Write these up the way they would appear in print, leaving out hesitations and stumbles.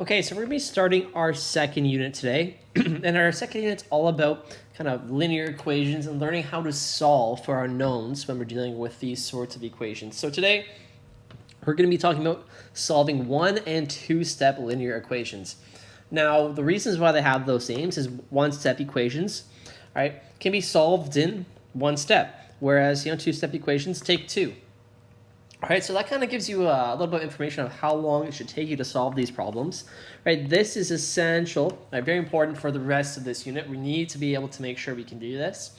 Okay, so we're going to be starting our second unit today. And our second unit's all about kind of linear equations and learning how to solve for our knowns when we're dealing with these sorts of equations. So today, we're going to be talking about solving 1- and 2-step linear equations. Now, the reasons why they have those names is 1-step equations, right, can be solved in 1 step, whereas 2-step equations take 2. All right, so that kind of gives you a little bit of information of how long it should take you to solve these problems. Right, this is essential, right, very important for the rest of this unit. We need to be able to make sure we can do this.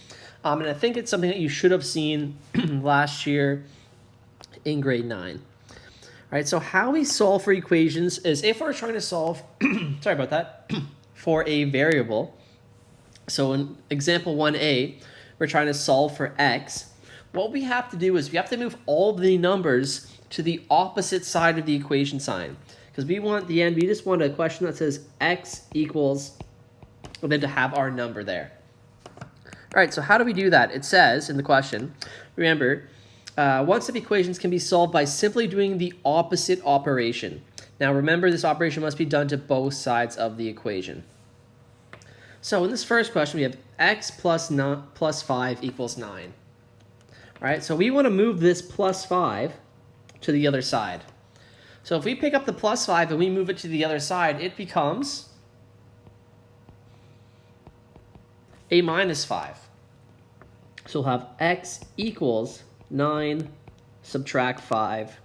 And I think it's something that you should have seen last year in grade 9. All right, so how we solve for equations is if we're trying to solve, sorry about that, for a variable. So in example 1a, we're trying to solve for x. What we have to do is we have to move all the numbers to the opposite side of the equation sign. Because we just want a question that says x equals, and then to have our number there. All right, so how do we do that? It says in the question, remember, one-step equations can be solved by simply doing the opposite operation. Now remember, this operation must be done to both sides of the equation. So in this first question, we have x plus 5 equals 9. All right, so we want to move this plus 5 to the other side. So if we pick up the plus 5 and we move it to the other side, it becomes a minus 5. So we'll have x equals 9 subtract 5,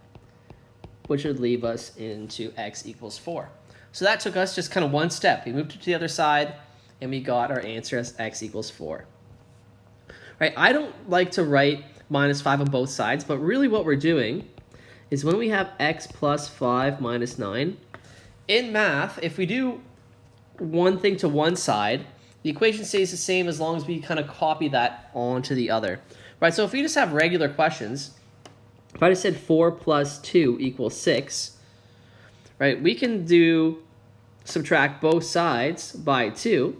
which would leave us into x equals 4. So that took us just kind of one step. We moved it to the other side, and we got our answer as x equals 4. Right, I don't like to write minus 5 on both sides, but really what we're doing is when we have x plus 5 minus 9, in math, if we do one thing to one side, the equation stays the same as long as we kind of copy that onto the other. Right, so if we just have regular questions, if I just said 4 plus 2 equals 6, right, we can subtract both sides by 2,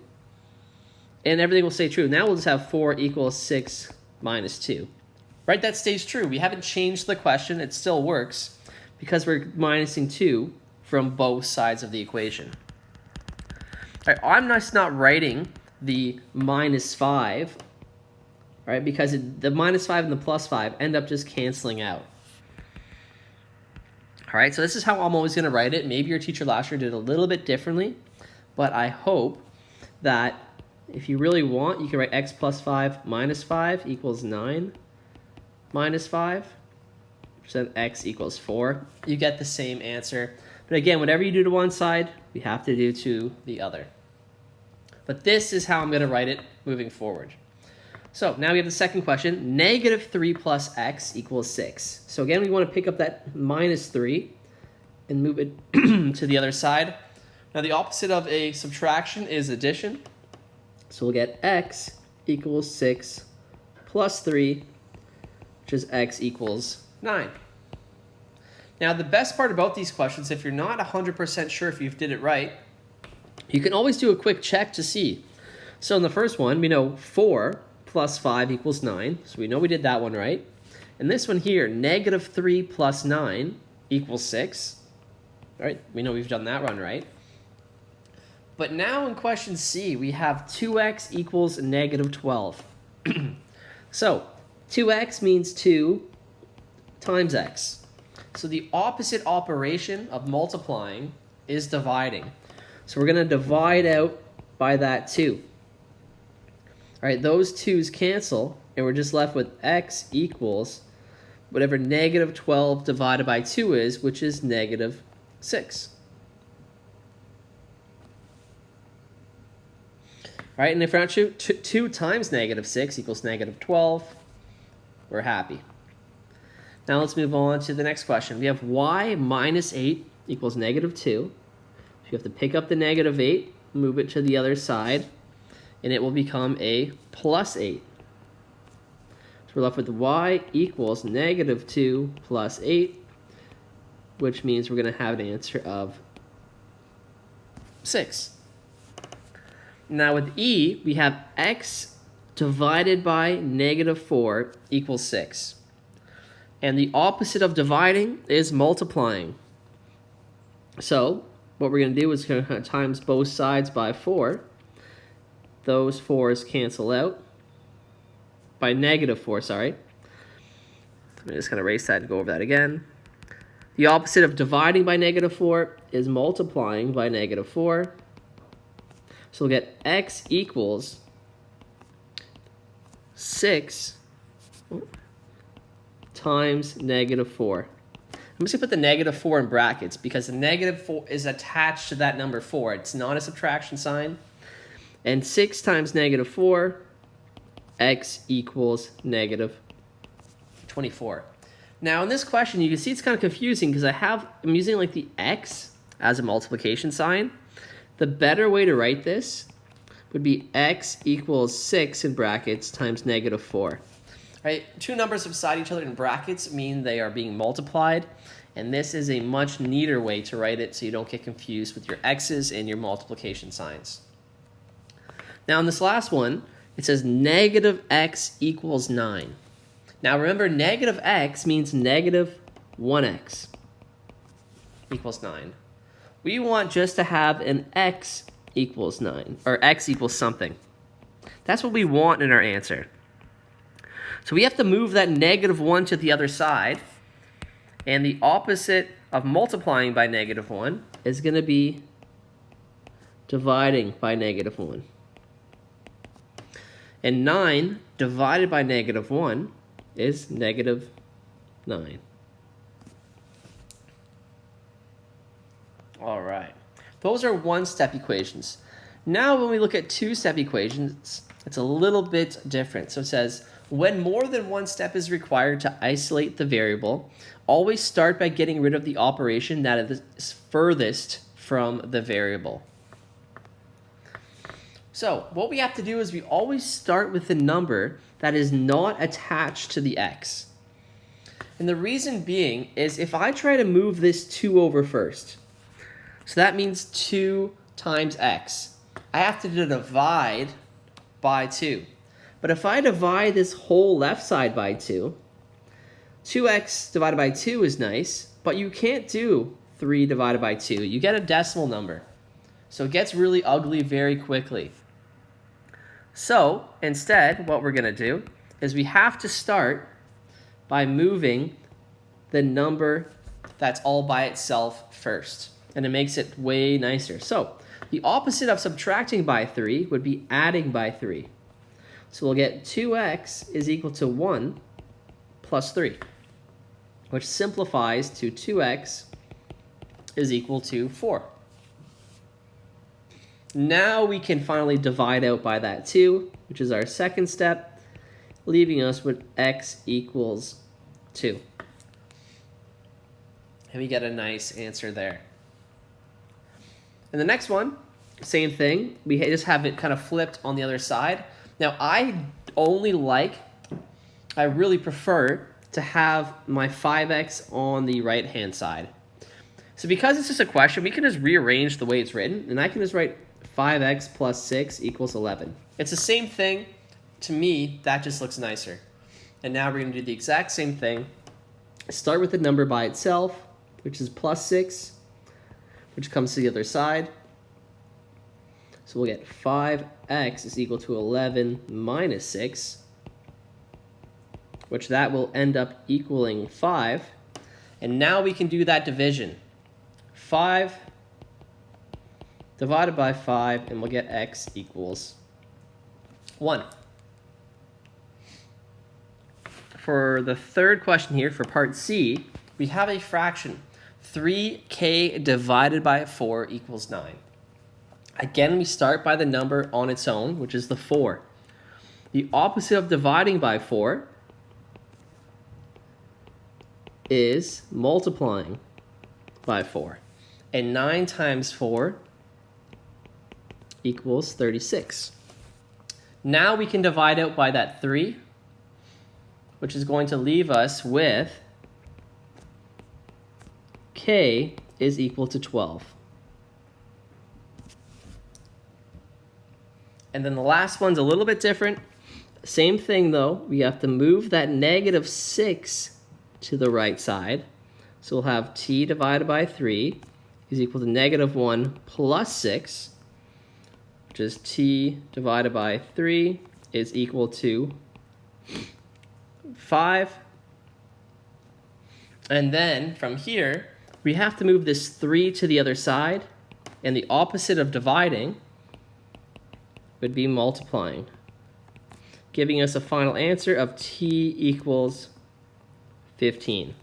and everything will stay true. Now we'll just have 4 equals 6 minus 2. Right, that stays true. We haven't changed the question. It still works because we're minusing 2 from both sides of the equation. All right, I'm just not writing the minus 5, right, because the minus 5 and the plus 5 end up just canceling out. All right, so this is how I'm always going to write it. Maybe your teacher last year did a little bit differently, but I hope that if you really want, you can write x plus 5 minus 5 equals 9 minus 5, so x equals 4. You get the same answer. But again, whatever you do to one side, we have to do to the other. But this is how I'm going to write it moving forward. So now we have the second question. Negative 3 plus x equals 6. So again, we want to pick up that minus 3 and move it to the other side. Now the opposite of a subtraction is addition. So we'll get x equals 6 plus 3, which is x equals 9. Now, the best part about these questions, if you're not 100% sure if you did it right, you can always do a quick check to see. So in the first one, we know 4 plus 5 equals 9, so we know we did that one right. And this one here, negative 3 plus 9 equals 6. All right, we know we've done that one right. But now in question C, we have 2x equals negative 12. So 2x means 2 times x. So the opposite operation of multiplying is dividing. So we're going to divide out by that 2. All right, those 2's cancel, and we're just left with x equals whatever negative 12 divided by 2 is, which is negative 6. All right, and if we're not true, 2 times negative 6 equals negative 12. We're happy. Now let's move on to the next question. We have y minus 8 equals negative 2. So you have to pick up the negative 8, move it to the other side, and it will become a plus 8. So we're left with y equals negative 2 plus 8, which means we're going to have an answer of 6. Now with e, we have x divided by negative 4 equals 6. And the opposite of dividing is multiplying. So what we're going to do is going to times both sides by 4. Those 4's cancel out. By -4, sorry. I'm just going to erase that and go over that again. The opposite of dividing by -4 is multiplying by -4. So we'll get x equals 6 times -4. I'm just going to put the -4 in brackets because the -4 is attached to that number 4. It's not a subtraction sign. And 6 times -4, x equals -24. Now in this question, you can see it's kind of confusing because I'm using like the x as a multiplication sign. The better way to write this would be x equals 6 in brackets times -4. Right? Two numbers beside each other in brackets mean they are being multiplied, and this is a much neater way to write it so you don't get confused with your x's and your multiplication signs. Now in this last one, it says -x equals 9. Now remember, -x means -1x equals 9. We want just to have an x equals 9, or x equals something. That's what we want in our answer. So we have to move that -1 to the other side, and the opposite of multiplying by -1 is going to be dividing by -1. And 9 divided by -1 is -9. All right. Those are one-step equations. Now when we look at two-step equations, it's a little bit different. So it says, when more than one step is required to isolate the variable, always start by getting rid of the operation that is furthest from the variable. So what we have to do is we always start with the number that is not attached to the x. And the reason being is if I try to move this 2 over first, so that means 2 times x. I have to divide by 2. But if I divide this whole left side by 2, 2x divided by 2 is nice, but you can't do 3 divided by 2. You get a decimal number. So it gets really ugly very quickly. So instead, what we're going to do is we have to start by moving the number that's all by itself first. And it makes it way nicer. So the opposite of subtracting by 3 would be adding by 3. So we'll get 2x is equal to 1 plus 3, which simplifies to 2x is equal to 4. Now we can finally divide out by that 2, which is our second step, leaving us with x equals 2. And we get a nice answer there. And the next one, same thing. We just have it kind of flipped on the other side. Now, I really prefer to have my 5x on the right-hand side. So because it's just a question, we can just rearrange the way it's written, and I can just write 5x plus 6 equals 11. It's the same thing. To me, that just looks nicer. And now we're going to do the exact same thing. Start with the number by itself, which is plus 6, which comes to the other side. So we'll get 5x is equal to 11 minus 6, which that will end up equaling 5. And now we can do that division. 5 divided by 5, and we'll get x equals 1. For the third question here, for part C, we have a fraction. 3k divided by 4 equals 9. Again, we start by the number on its own, which is the 4. The opposite of dividing by 4 is multiplying by 4. And 9 times 4 equals 36. Now we can divide out by that 3, which is going to leave us with k is equal to 12. And then the last one's a little bit different. Same thing though, we have to move that -6 to the right side. So we'll have t divided by 3, is equal to -1 plus 6, which is t divided by 3 is equal to 5. And then from here, we have to move this 3 to the other side, and the opposite of dividing would be multiplying, giving us a final answer of t equals 15.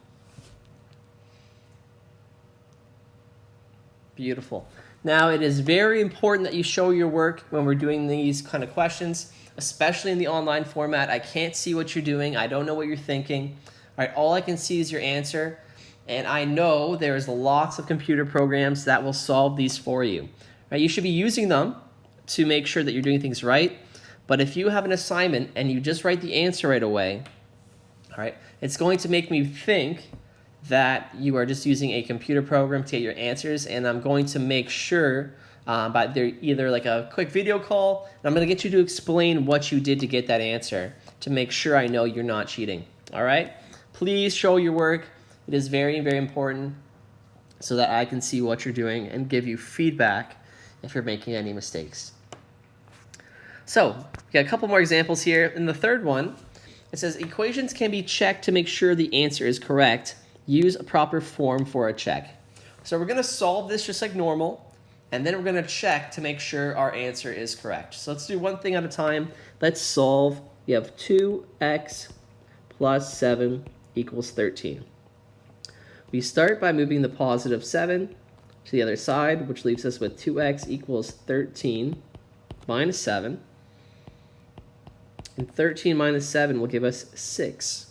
Beautiful. Now, it is very important that you show your work when we're doing these kind of questions, especially in the online format. I can't see what you're doing. I don't know what you're thinking. All right, all I can see is your answer, and I know there's lots of computer programs that will solve these for you. All right, you should be using them to make sure that you're doing things right, but if you have an assignment and you just write the answer right away, all right, it's going to make me think that you are just using a computer program to get your answers, and I'm going to make sure by either like a quick video call, and I'm going to get you to explain what you did to get that answer to make sure I know you're not cheating. All right? Please show your work. It is very, very important so that I can see what you're doing and give you feedback if you're making any mistakes. So, we got a couple more examples here. In the third one, it says equations can be checked to make sure the answer is correct. Use a proper form for a check. So we're going to solve this just like normal, and then we're going to check to make sure our answer is correct. So let's do one thing at a time. Let's solve. We have 2x plus 7 equals 13. We start by moving the positive 7 to the other side, which leaves us with 2x equals 13 minus 7. And 13 minus 7 will give us 6.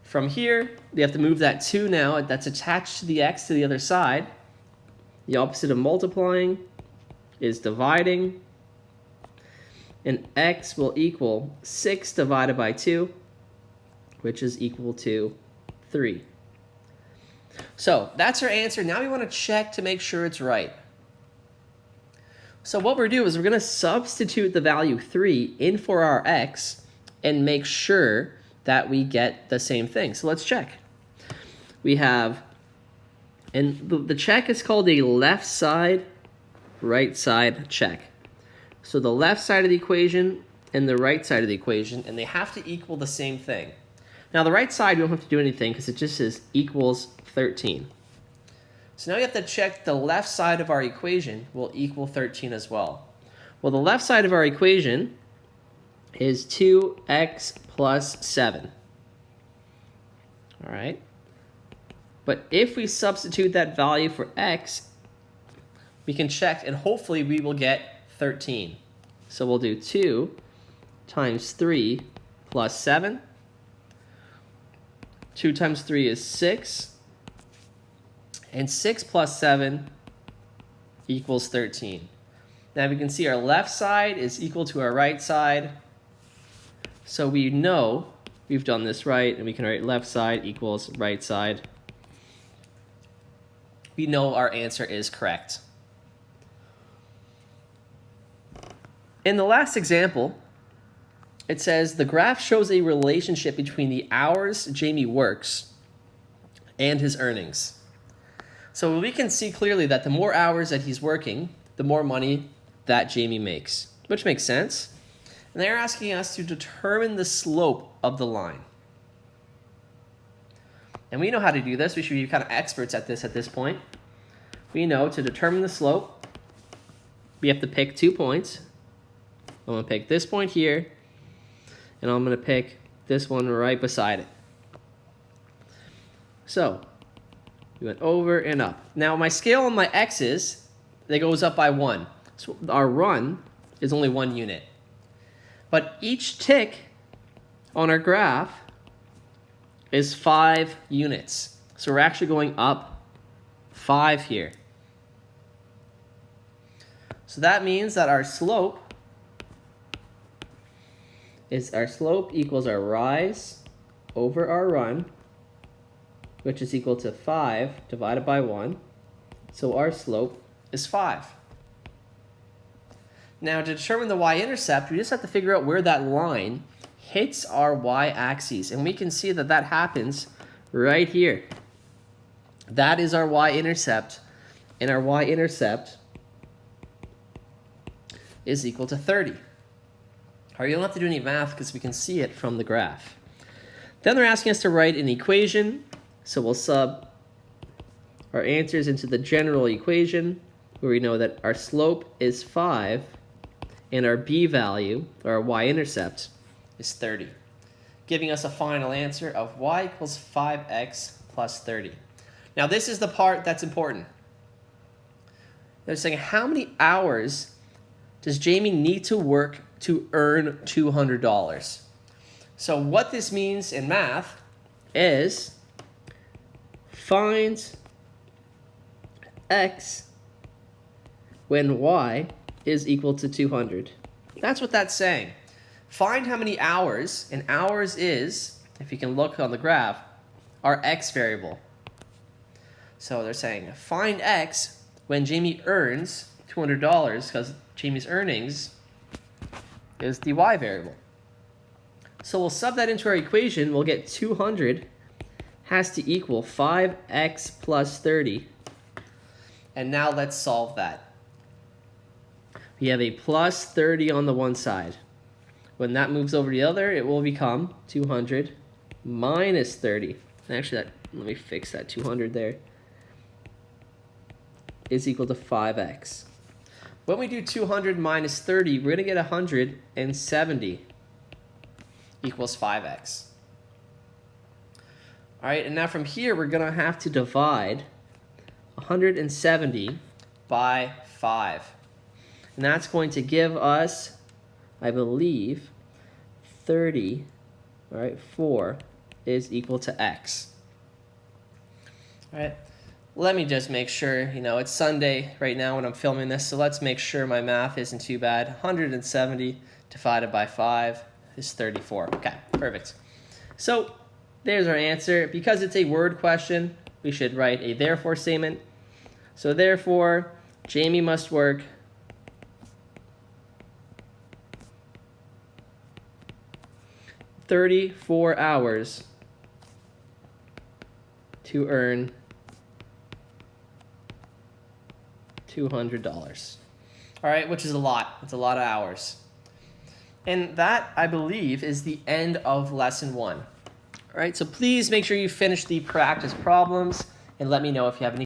From here, we have to move that 2 now. That's attached to the x to the other side. The opposite of multiplying is dividing. And x will equal 6 divided by 2, which is equal to 3. So that's our answer. Now we want to check to make sure it's right. So what we're doing is we're going to substitute the value 3 in for our x and make sure that we get the same thing. So let's check. We have, and the check is called a left side, right side check. So the left side of the equation and the right side of the equation, and they have to equal the same thing. Now the right side, we don't have to do anything because it just says equals 13. So now we have to check the left side of our equation will equal 13 as well. Well, the left side of our equation is 2x plus 7. All right. But if we substitute that value for x, we can check, and hopefully we will get 13. So we'll do 2 times 3 plus 7. 2 times 3 is 6. And 6 plus 7 equals 13. Now we can see our left side is equal to our right side. So we know we've done this right, and we can write left side equals right side. We know our answer is correct. In the last example, it says the graph shows a relationship between the hours Jamie works and his earnings. So we can see clearly that the more hours that he's working, the more money that Jamie makes, which makes sense. And they're asking us to determine the slope of the line. And we know how to do this. We should be kind of experts at this point. We know to determine the slope, we have to pick 2 points. I'm going to pick this point here, and I'm going to pick this one right beside it. So we went over and up. Now my scale on my x's, that goes up by 1. So our run is only 1 unit. But each tick on our graph is 5 units. So we're actually going up 5 here. So that means that our slope equals our rise over our run, which is equal to 5 divided by 1. So our slope is 5. Now to determine the y-intercept, we just have to figure out where that line hits our y-axis. And we can see that that happens right here. That is our y-intercept, and our y-intercept is equal to 30. All right, you don't have to do any math because we can see it from the graph. Then they're asking us to write an equation, so we'll sub our answers into the general equation, where we know that our slope is 5, and our b value, or our y-intercept, is 30, giving us a final answer of y equals 5x plus 30. Now this is the part that's important. They're saying, how many hours does Jamie need to work to earn $200? So what this means in math is find x when y is equal to 200. That's what that's saying. Find how many hours, and hours is, if you can look on the graph, our x variable. So they're saying find x when Jamie earns $200, because Jamie's earnings is the y variable. So we'll sub that into our equation. We'll get 200 has to equal 5x plus 30. And now let's solve that. We have a plus 30 on the one side. When that moves over to the other, it will become 200 minus 30. And actually, let me fix that 200 there. Is equal to 5x. When we do 200 minus 30, we're going to get 170 equals 5x. All right, and now from here, we're going to have to divide 170 by 5. And that's going to give us, I believe, 30, all right, 4 is equal to x. All right, let me just make sure, it's Sunday right now when I'm filming this, so let's make sure my math isn't too bad. 170 divided by 5 is 34. Okay, perfect. So there's our answer. Because it's a word question, we should write a therefore statement. So therefore, Jamie must work 34 hours to earn $200. All right, which is a lot. It's a lot of hours. And that, I believe, is the end of lesson 1. All right, so please make sure you finish the practice problems and let me know if you have any